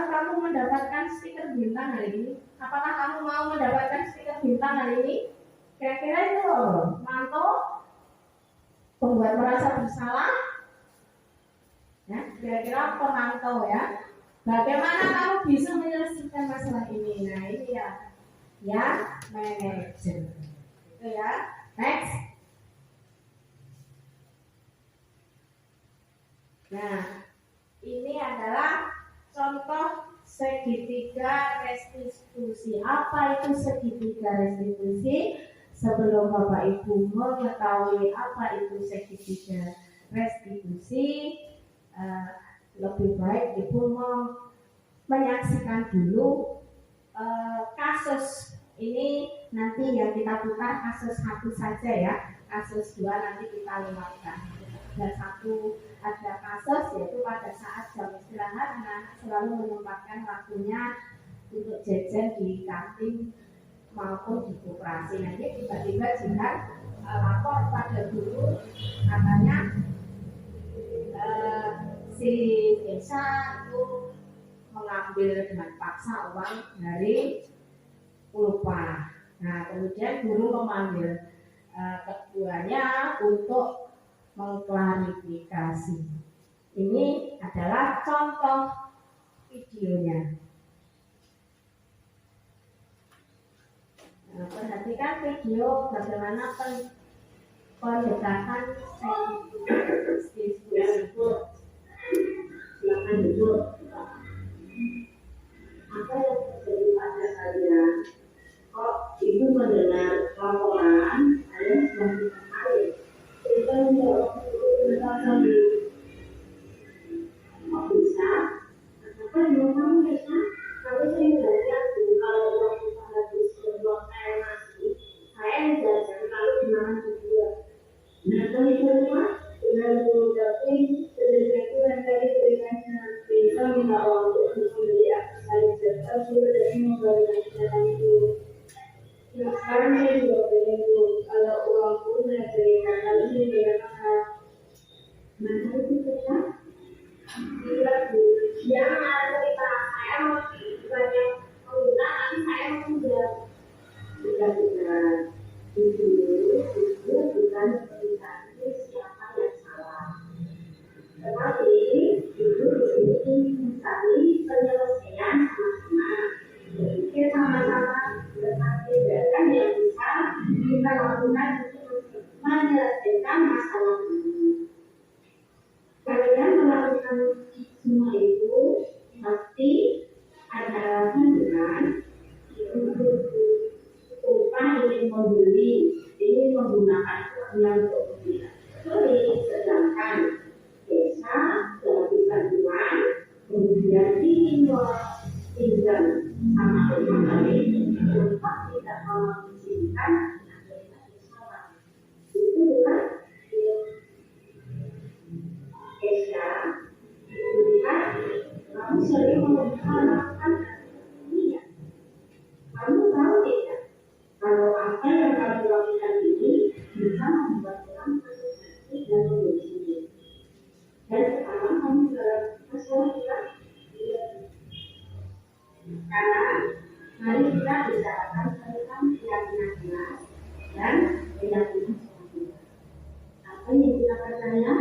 kamu mendapatkan stiker bintang hari ini? Apakah kamu mau mendapatkan stiker bintang hari ini? Kira-kira itu mantu pembuat merasa bersalah. Ya, kira-kira pemantau ya. Bagaimana kamu bisa menyelesaikan masalah ini? Nah ini ya manajer. Itu ya. Next. Nah ini adalah contoh segitiga restitusi. Apa itu segitiga restitusi? Sebelum Bapak Ibu mengetahui apa itu segitiga restitusi, lebih baik Ibu menyaksikan dulu kasus ini. Nanti yang kita putar kasus 1 saja ya, kasus 2 nanti kita lewatkan. Dan ada kasus yaitu pada saat jam istirahat anak-anak selalu menyempatkan waktunya untuk jajan di kantin maupun di koperasi. Nanti tiba-tiba jika lapor pada guru katanya si desa itu mengambil dengan paksa uang dari upah. Nah kemudian guru memanggil keduanya untuk mengklarifikasi. Ini adalah contoh videonya. Nah, perhatikan video bagaimana pendekatan diskusi. Silakan duduk. Apa yang terjadi pada kalian? Kok ibu mendengar laporan ada yang terkait? Kita menjawab tentang kok bisa? Kenapa memang kamu bisa? Kalau saya belajar kalau orang kita habis berbuat saya masih, saya yang belajar kalau gimana juga. Nah kalau itu dengan mengucapkan sesuatu yang tadi berikannya bisa minta uang untuk membeli aksesoris serta sudah dari membeli barang itu. Nah sekarang saya juga pengen kalau uang pun saya berikan kalau saya berikan nah itu kita tidak jangan cerita saya masih banyak pengguna tapi saya sudah itu bukan cerita siapa yang salah. Tetapi itu mencari penyelesaian sama-sama. Kita sama-sama berbeda yang bisa kita lakukan untuk menyelesaikan masalah ini. Kalian melakukan semua itu pasti ada alasan dengan untuk upah ingin membeli, ingin menggunakan uang untuk membeli. Sedangkan desa kehabisan uang, kemudian ingin tinggal sama rumah kali, upah tidak mengizinkan, itu bukan desa. Kemudian kamu sering melakukan ini ya. Kamu tahu tidak? Kalau apa yang kamu lakukan ini bisa membuat orang tersesak dan membenci. Dan sekarang kamu dalam masalah kita. Karena mari kita bicarakan tentang keyakinan jelas dan keyakinan selanjutnya. Apa yang kita percaya,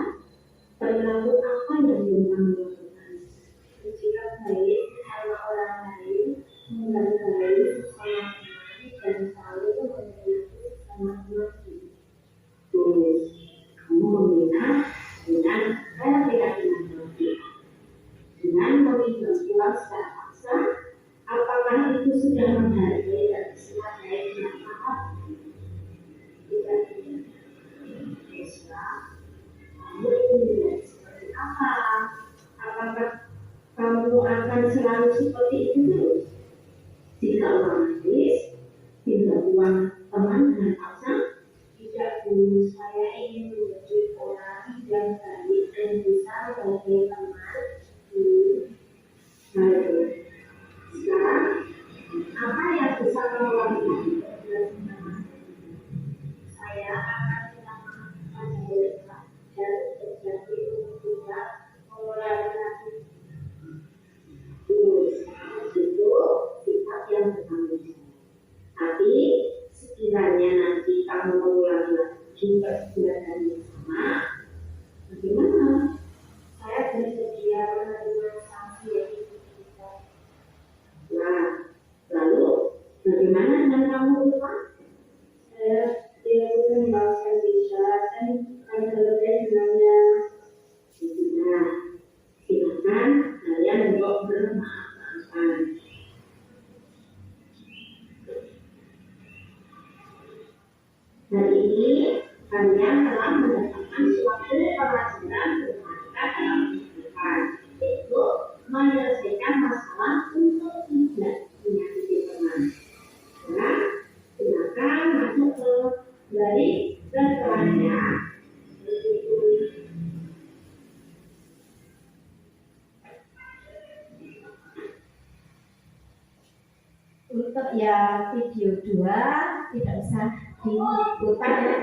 perilaku apa yang belum kamu lakukan. Bersikap baik sama orang lain, menghargai orang dan selalu memiliki sama masing. Terus kamu membina dengan keyakinan hati. selalu seperti itu terus. Jika otomatis tidak uang teman dengan pasang, tidak dulu saya ingin menjadi orang yang baik dan bisa sebagai teman. Baik. Sekarang apa yang bisa kamu lakukan? Saya akan melakukan mereka dan terjadi untuk kita polarisasi. Itu sifat yang bertanggung jawab. Tapi sekiranya nanti kamu mengulangi lagi perbuatan yang sama, bagaimana? Saya bersedia menerima sanksi yang itu kita. Nah, lalu bagaimana dengan kamu lupa? Dia sudah membalaskan bisa dan selesai dengannya. Nah, silakan kalian untuk bermaaf-maafan. Hari ini kalian telah mendapatkan suatu pelajaran berharga dalam kehidupan, yaitu menyelesaikan masalah untuk tidak menyakiti teman. Nah, silakan masuk ke dari setelahnya. Untuk yang video 2 tidak usah diputar ya,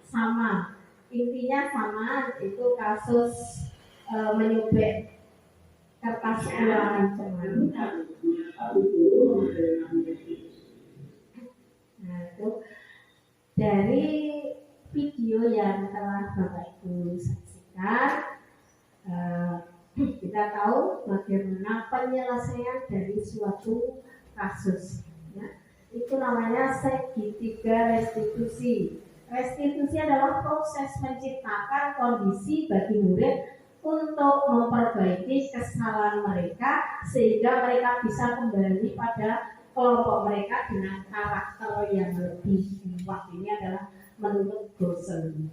sama intinya sama, itu kasus menyubek kertas ulangan teman. Nah, itu dari video yang telah Bapak Ibu saksikan, kita tahu bagaimana penyelesaian dari suatu kasus ya. Itu namanya segitiga restitusi. Restitusi adalah proses menciptakan kondisi bagi murid untuk memperbaiki kesalahan mereka sehingga mereka bisa kembali pada kelompok mereka dengan karakter yang lebih kuat. Ini adalah menurut dosen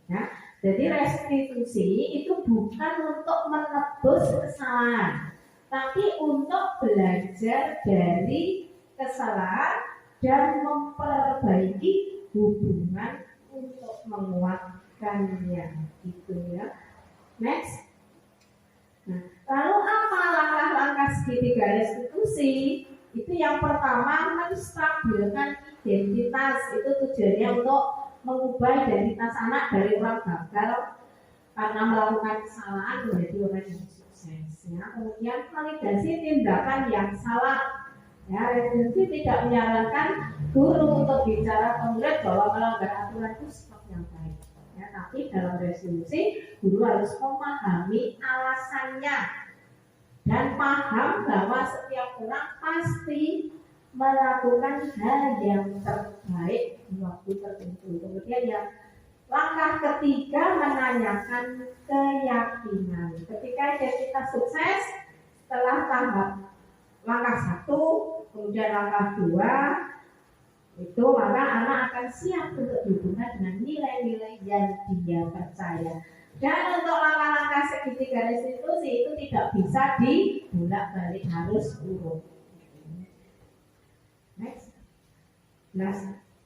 ya. Jadi restitusi itu bukan untuk menebus kesalahan, tapi untuk belajar dari kesalahan dan memperbaiki hubungan untuk menguatkannya, gitu ya. Next. Nah, lalu apa langkah-langkah segitiga restitusi? Itu yang pertama, menstabilkan identitas. Itu tujuannya untuk mengubah identitas anak dari orang gagal karena melakukan kesalahan menjadi orang yang sukses. Ya. Kemudian validasi tindakan yang salah. Ya, restitusi tidak menyarankan guru untuk bicara ke murid bahwa melanggar aturan itu sikap yang baik. Ya, tapi dalam restitusi guru harus memahami alasannya dan paham bahwa setiap orang pasti melakukan hal yang terbaik di waktu tertentu. Kemudian yang langkah ketiga, menanyakan keyakinan. Ketika identitas sukses, setelah tahap langkah 1, kemudian langkah 2, itu maka anak akan siap untuk dihubungkan dengan nilai-nilai yang dia percaya. Dan untuk langkah-langkah segitiga restitusi itu tidak bisa dibolak-balik, harus urut. Next. Nah,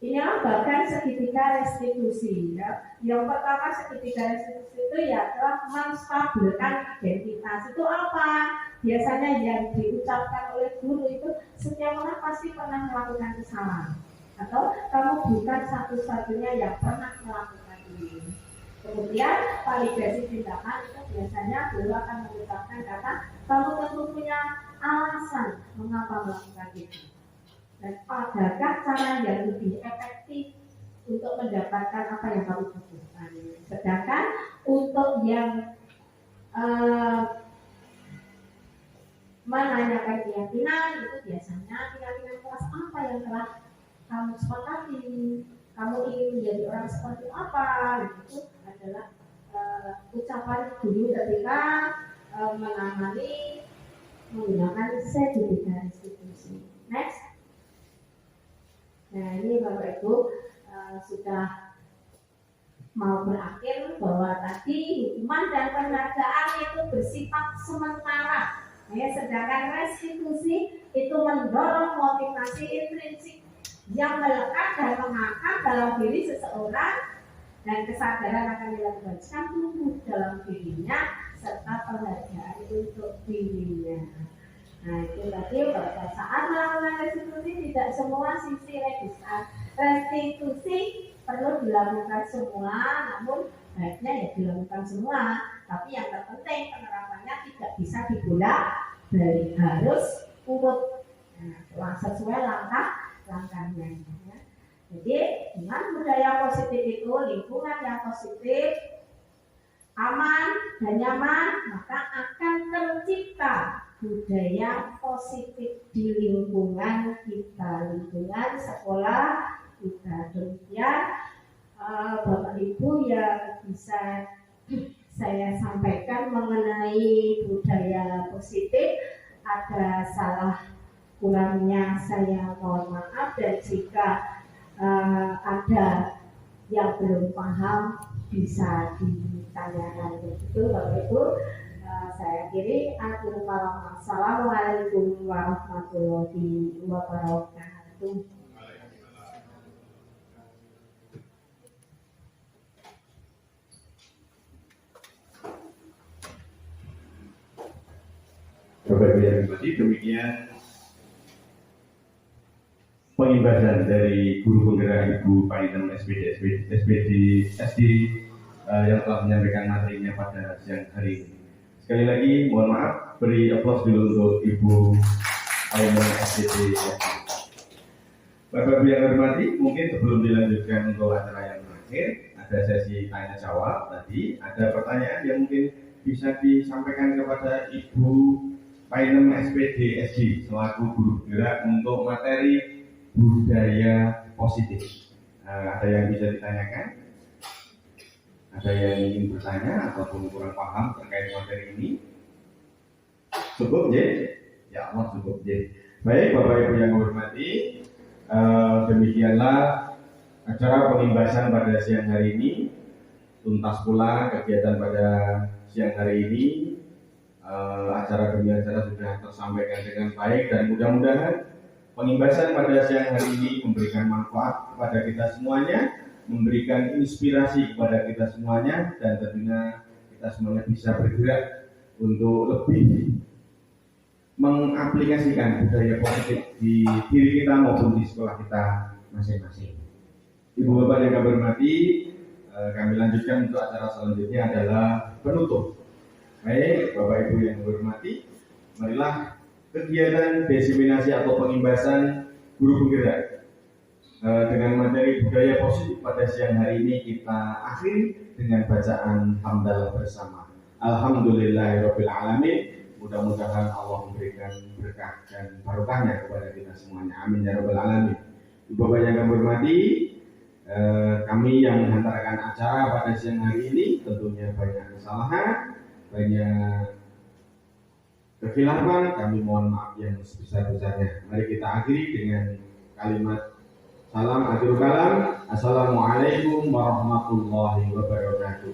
inilah bagian segitiga restitusi. Ya. Yang pertama segitiga restitusi itu ya adalah menstabilkan identitas. Itu apa? Biasanya yang diucapkan oleh guru itu setiap orang pasti pernah melakukan kesalahan, atau kamu bukan satu-satunya yang pernah melakukan ini. Kemudian validasi tindakan itu biasanya guru akan mengucapkan kata kamu tentu punya alasan mengapa melakukan itu, dan adakah cara yang lebih efektif untuk mendapatkan apa yang kamu butuhkan. Sedangkan untuk yang menanyakan keyakinan itu biasanya keyakinan keras apa yang telah kamu sepakati, kamu ingin menjadi orang seperti apa, itu adalah ucapan guru ketika menangani menggunakan segitiga restitusi. Next. Nah, ini Bapak Ibu sudah mau berakhir bahwa tadi hukuman dan penghargaan itu bersifat sementara. Ya, sedangkan restitusi itu mendorong motivasi intrinsik yang melekat dan mengakar dalam diri seseorang dan kesadaran akan nilai kebaikan tumbuh dalam dirinya serta penghargaan untuk dirinya. Nah, itu tadi pada saat melakukan restitusi tidak semua sisi restitusi perlu dilakukan semua, namun baiknya ya dilakukan semua. Tapi yang terpenting penerapannya tidak bisa dibolak-balik, harus urut, nah, sesuai langkahnya. Ya. Jadi dengan budaya positif itu, lingkungan yang positif, aman dan nyaman, maka akan tercipta budaya positif di lingkungan kita, lingkungan sekolah kita. Demikian Bapak Ibu yang bisa saya sampaikan mengenai budaya positif. Ada salah kurangnya saya mohon maaf, dan jika ada yang belum paham bisa ditanyakan. Begitu Bapak Ibu, saya akhiri. Assalamualaikum warahmatullahi wabarakatuh. Bapak Ibu yang berarti demikian pengimbasan dari guru penggerak Ibu Paitem SPD SD yang telah menyampaikan materinya pada siang hari ini. Sekali lagi mohon maaf, beri aplaus dulu untuk Ibu Paitem SPD SD. Bapak Ibu yang hormati, mungkin sebelum dilanjutkan untuk acara yang terakhir, ada sesi tanya jawab. Tadi ada pertanyaan yang mungkin bisa disampaikan kepada Ibu Paitem SPD SD selaku guru penggerak untuk materi budaya positif. Ada yang bisa ditanyakan? Ada yang ingin bertanya ataupun kurang paham terkait materi ini? Cukup, J? Ya Allah, cukup, J. Baik, Bapak Ibu yang hormati, demikianlah acara pengimbasan pada siang hari ini. Tuntas pula kegiatan pada siang hari ini. Acara demi acara sudah tersampaikan dengan baik, dan mudah-mudahan pengimbasan pada siang hari ini memberikan manfaat kepada kita semuanya, memberikan inspirasi kepada kita semuanya, dan tentunya kita semuanya bisa bergerak untuk lebih mengaplikasikan budaya positif di diri kita maupun di sekolah kita masing-masing. Ibu Bapak yang kami hormati, kami lanjutkan untuk acara selanjutnya adalah penutup. Baik, Bapak Ibu yang hormati, marilah kegiatan diseminasi atau pengimbasan guru penggerak dengan materi budaya positif pada siang hari ini kita akhiri dengan bacaan hamdalah bersama. Alhamdulillahirabbil alamin. Mudah-mudahan Allah memberikan berkah dan barokahnya kepada kita semuanya. Amin ya rabbal alamin. Ibu Bapak yang kami hormati, kami yang menghantarkan acara pada siang hari ini tentunya banyak kesalahan, banyak kekhilafan, kami mohon maaf yang sebesar-besarnya. Mari kita akhiri dengan kalimat salam akhirul kalam. Assalamualaikum warahmatullahi wabarakatuh.